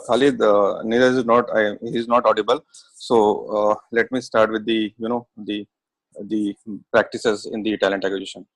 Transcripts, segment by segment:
Khalid, Neeraj is not, he is not audible. So let me start with the, the practices in the talent acquisition.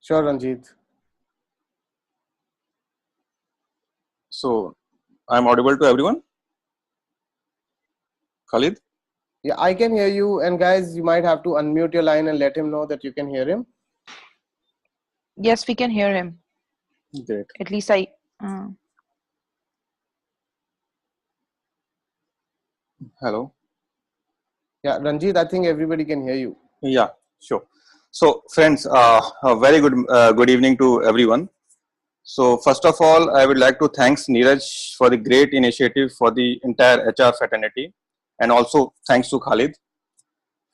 Sure, Ranjit. So I'm audible to everyone. Khalid? Yeah, I can hear you. And guys, you might have to unmute your line and let him know that you can hear him. Yes, we can hear him. Great. At least I. Hello. Yeah, Ranjit, I think everybody can hear you. Yeah, sure. So friends, a very good evening to everyone. So first of all, I would like to thank Neeraj for the great initiative for the entire HR fraternity, and also thanks to Khalid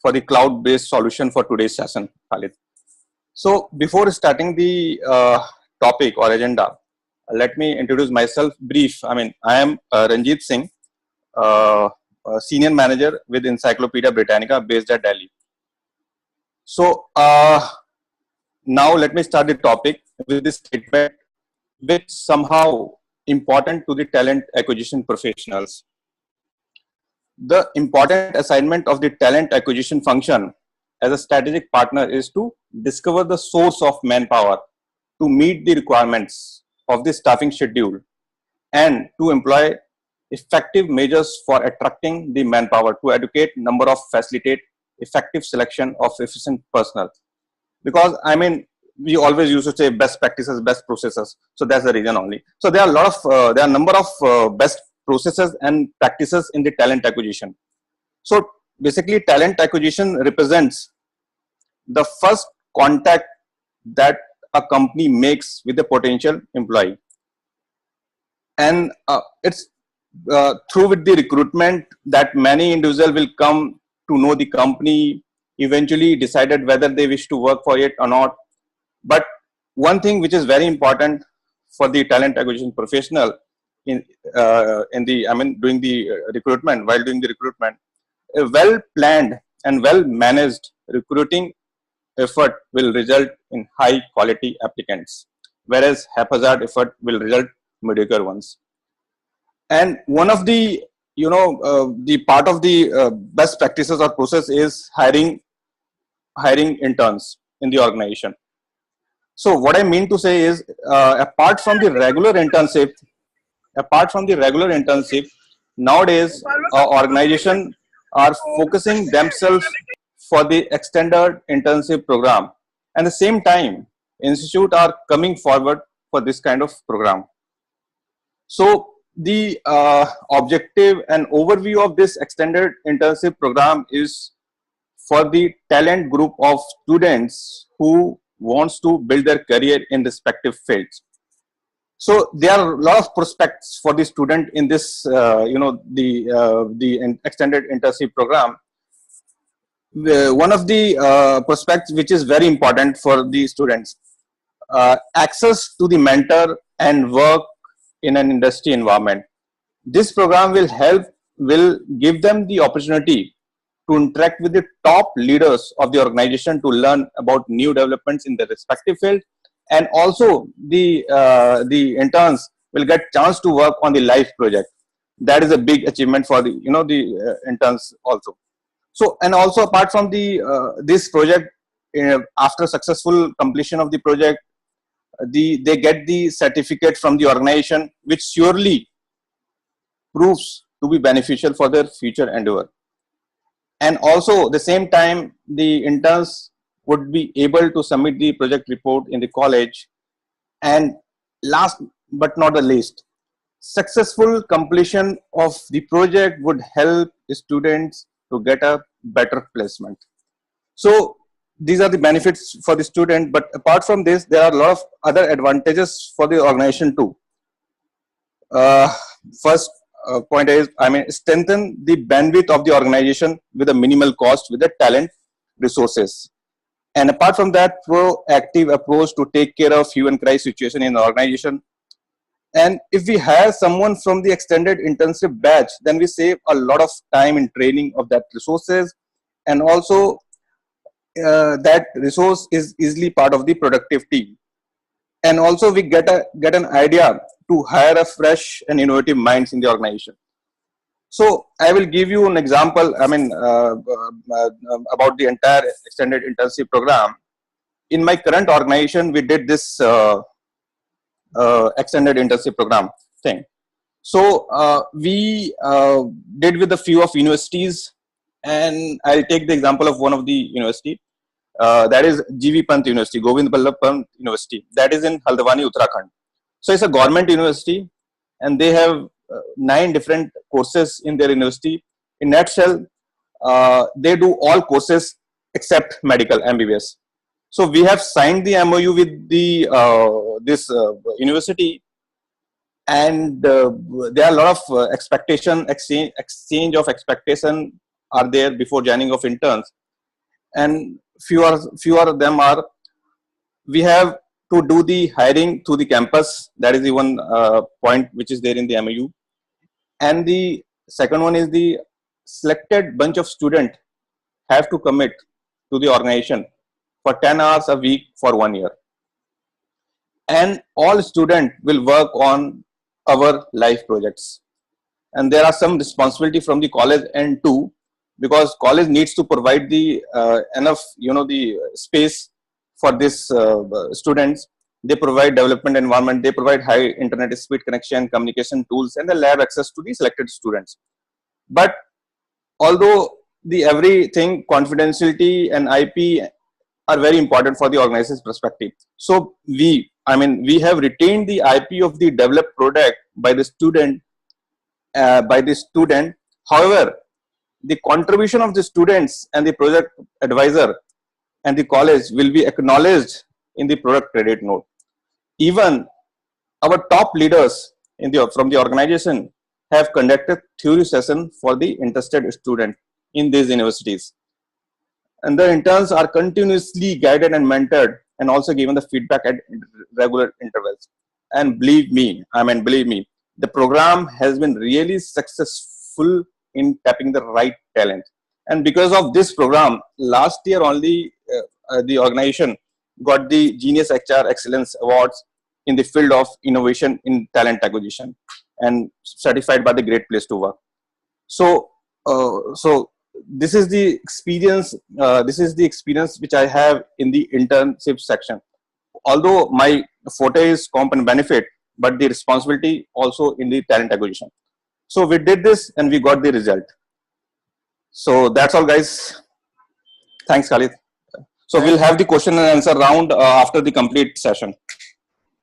for the cloud-based solution for today's session, Khalid. So before starting the topic or agenda, let me introduce myself brief. I am Ranjit Singh, a senior manager with Encyclopedia Britannica based at Delhi. So now let me start the topic with this statement, which somehow important to the talent acquisition professionals. The important assignment of the talent acquisition function as a strategic partner is to discover the source of manpower to meet the requirements of the staffing schedule and to employ effective measures for attracting the manpower to educate number of facilitate effective selection of efficient personnel. Because we always used to say best practices, best processes. So that's the reason only. So there are a lot of there are a number of best processes and practices in the talent acquisition. So basically, talent acquisition represents the first contact that a company makes with a potential employee, and it's through with the recruitment that many individuals will come to know the company, eventually decided whether they wish to work for it or not. But one thing which is very important for the talent acquisition professional in doing the recruitment, while doing the recruitment, a well planned and well managed recruiting effort will result in high quality applicants, whereas haphazard effort will result mediocre ones. And one of the the part of the best practices or process is hiring interns in the organization. So what I mean to say is, apart from the regular internship, nowadays organization are focusing themselves for the extended internship program. And at the same time, institute are coming forward for this kind of program. So the objective and overview of this extended internship program is for the talent group of students who wants to build their career in respective fields. So there are a lot of prospects for the student in this, the extended internship program. One of the prospects which is very important for the students, access to the mentor and work in an industry environment. This program will give them the opportunity to interact with the top leaders of the organization to learn about new developments in their respective field, and also the interns will get chance to work on the live project. That is a big achievement for the interns also. So, and also apart from the this project, after successful completion of the project, they get the certificate from the organization, which surely proves to be beneficial for their future endeavor. And also, the same time, the interns would be able to submit the project report in the college. And last but not the least, successful completion of the project would help the students to get a better placement. So these are the benefits for the student. But apart from this, there are a lot of other advantages for the organization too. First point is, strengthen the bandwidth of the organization with a minimal cost with the talent resources. And apart from that, proactive approach to take care of hue and cry situation in the organization. And if we have someone from the extended internship batch, then we save a lot of time in training of that resources, and also that resource is easily part of the productive team. and also we get an idea to hire a fresh and innovative minds in the organization. So I will give you an example. I mean, about the entire extended internship program. In my current organization, we did this extended internship program thing. So we did with a few of universities, and I'll take the example of one of the university. That is GV Pant University, Govind Ballabh Pant University. That is in Haldwani, Uttarakhand. So it's a government university, and they have 9 different courses in their university. In nutshell, they do all courses except medical MBBS. So we have signed the MOU with the this university, and there are a lot of exchange of expectation are there before joining of interns, and fewer of them are, we have to do the hiring through the campus. That is the one point which is there in the MOU. And the second one is the selected bunch of students have to commit to the organization for 10 hours a week for 1 year. And all students will work on our life projects. And there are some responsibility from the college end too, because college needs to provide the enough, the space for this students. They provide development environment, they provide high internet speed connection, communication tools, and the lab access to the selected students. But although the everything confidentiality and IP are very important for the organization's perspective, so we have retained the IP of the developed product by the student. However, the contribution of the students and the project advisor and the college will be acknowledged in the product credit note. Even our top leaders from the organization have conducted theory session for the interested student in these universities. And the interns are continuously guided and mentored and also given the feedback at regular intervals. And believe me, the program has been really successful in tapping the right talent. And because of this program, last year only, the organization got the Genius HR Excellence Awards in the field of innovation in talent acquisition and certified by the Great Place to Work. So, this is the experience. This is the experience which I have in the internship section. Although my forte is comp and benefit, but the responsibility also in the talent acquisition. So we did this and we got the result. So that's all, guys. Thanks, Khalid. So we'll have the question and answer round after the complete session.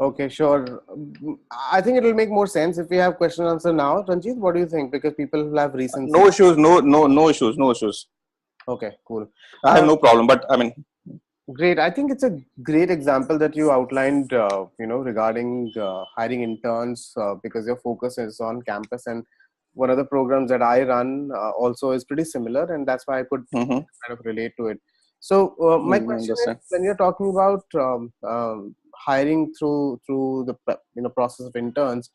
Okay, sure. I think it will make more sense if we have question and answer now. Ranjit, what do you think? Because people will have reasons. No issues. No issues. Okay, cool. I have no problem. But great. I think it's a great example that you outlined, regarding hiring interns, because your focus is on campus, and one of the programs that I run also is pretty similar, and that's why I could kind of relate to it. So my question is, when you're talking about hiring through the process of interns,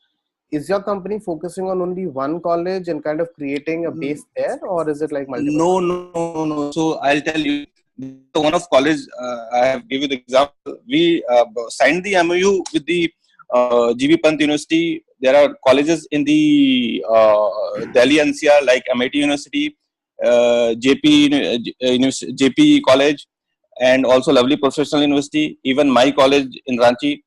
is your company focusing on only one college and kind of creating a base there, or is it like multiple? No. So I'll tell you, one of college, I have given the example. We signed the MOU with the GV Pant University. There are colleges in the Delhi NCR like MIT University, JP College, and also Lovely Professional University. Even my college in Ranchi,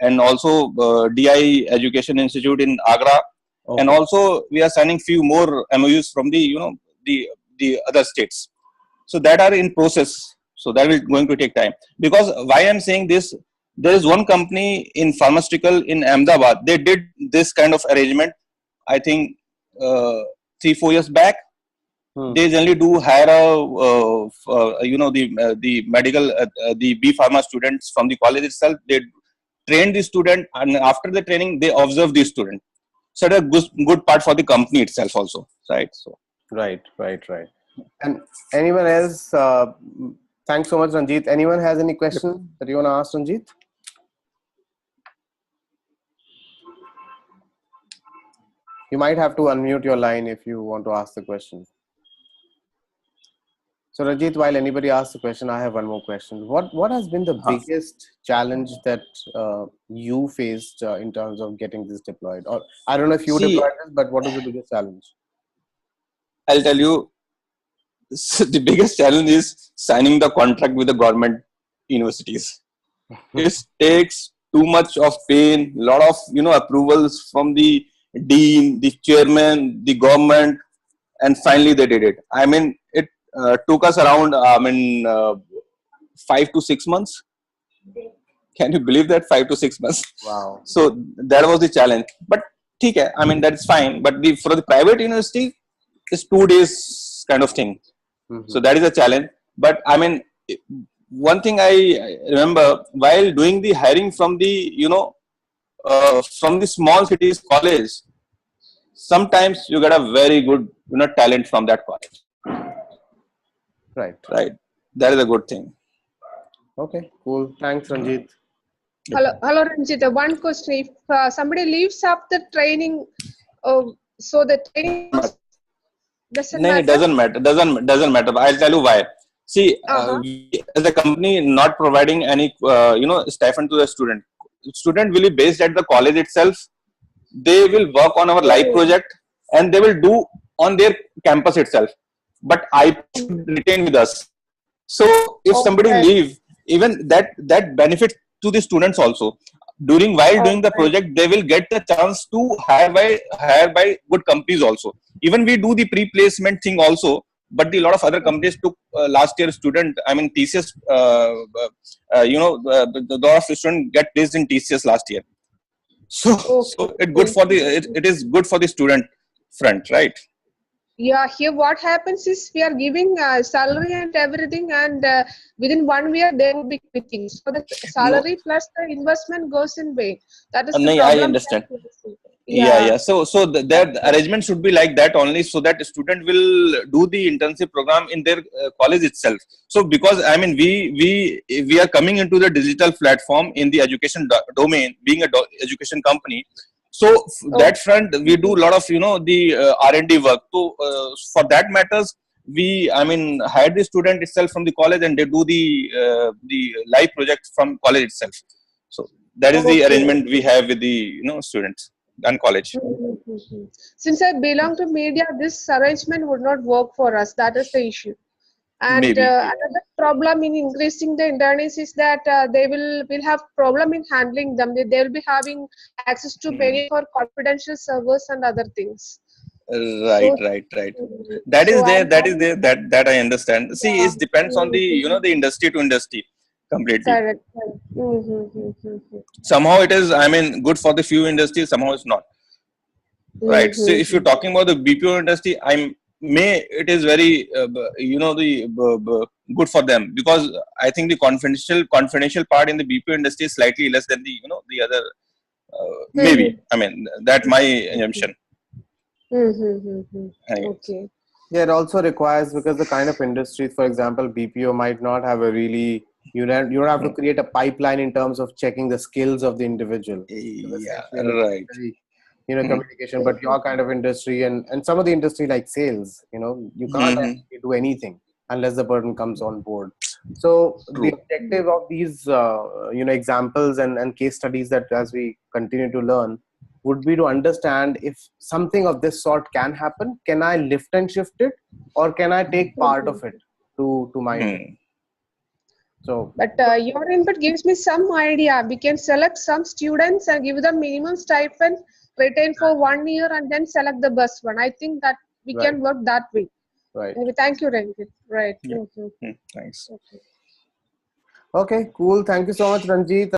and also DI Education Institute in Agra. Okay. And also we are signing few more MOUs from the the other states. So that are in process. So that will going to take time. Because why I'm saying this, there is one company in pharmaceutical in Ahmedabad. They did this kind of arrangement, I think 3-4 years back. They generally do hire the medical the B Pharma students from the college itself. They train the student, and after the training they observe the student. So that's a good part for the company itself also, right? So right. And anyone else? Thanks so much, Ranjit. Anyone has any question that you want to ask Ranjit? You might have to unmute your line if you want to ask the question. So Ranjit, while anybody asks a question, I have one more question. What has been the Huh. biggest challenge that you faced in terms of getting this deployed? Or I don't know if you See, deployed this, but what is the biggest challenge? I'll tell you, the biggest challenge is signing the contract with the government universities. It takes too much of pain, lot of approvals from the dean, the chairman, the government, and finally they did it. I mean, it took us around 5 to 6 months. Can you believe that? 5 to 6 months. Wow. So that was the challenge. But okay, I mean that's fine. But for the private university, it's 2 days kind of thing. So that is a challenge. But I mean, one thing I remember while doing the hiring from the from the small cities college, sometimes you get a very good talent from that college, Right. right? That is a good thing. Okay. Cool. Thanks, Ranjit. Hello, Ranjit. One question: if somebody leaves up the training, so the training course doesn't No, it matter. doesn't matter. Doesn't matter. I'll tell you why. See, we, as a company, not providing any stipend to the student. Student will be based at the college itself. They will work on our live project, and they will do on their campus itself. But I should retain with us. So if somebody Okay. leave, even that benefits to the students also. While doing the Okay. project, they will get the chance to hire by good companies also. Even we do the pre-placement thing also, but a lot of other companies took last year student. I mean TCS. The lot of students get placed in TCS last year. So it good Okay. for the it is good for the student front, right? Yeah, here what happens is we are giving salary and everything, and within 1 year they will be quitting. So the No, salary plus the investment goes in vain. That is the no, I problem we understand. are facing. Yeah, Yeah. yeah. So their arrangement should be like that only, so that the student will do the internship program in their college itself. So because I mean we are coming into the digital platform in the education domain, being a education company. So that front we do a lot of the R&D work. So for that matters, we I mean hire the student itself from the college, and they do the live project from college itself. So that is the Okay. arrangement we have with the students and college. Since I belong to media, this arrangement would not work for us. That is the issue. And Maybe. another problem in increasing the interns is that they will have problem in handling them. They will be having access to Hmm. many for confidential servers and other things. Right, So, right, right. mm, That is so there. I'm That is having there. That I understand. See, yeah, it depends on the the industry to industry completely. correct. Correct. Somehow it is. I mean, good for the few industries. Somehow it's not. Right. So if you're talking about the BPO industry, it is very good for them, because I think the confidential part in the BPO industry is slightly less than the the other. Maybe I mean that my assumption. Anyways. Okay. Yeah, it also requires, because the kind of industries, for example, BPO might not have a really, you don't have to create a pipeline in terms of checking the skills of the individual. Yeah. Necessarily, Right. communication, but your kind of industry and some of the industry like sales, you can't Mm-hmm. actually do anything unless the person comes on board. So the True. objective of these, examples and case studies, that as we continue to learn, would be to understand if something of this sort can happen. Can I lift and shift it, or can I take part of it to my industry? Hmm. So But your input gives me some idea. We can select some students and give them minimum stipend, retain for 1 year, and then select the best one. I think that we right, can work that way. right. Anyway, thank you, Ranjit. Right. Yeah. Thanks. Okay. Okay, cool. Thank you so much, Ranjit.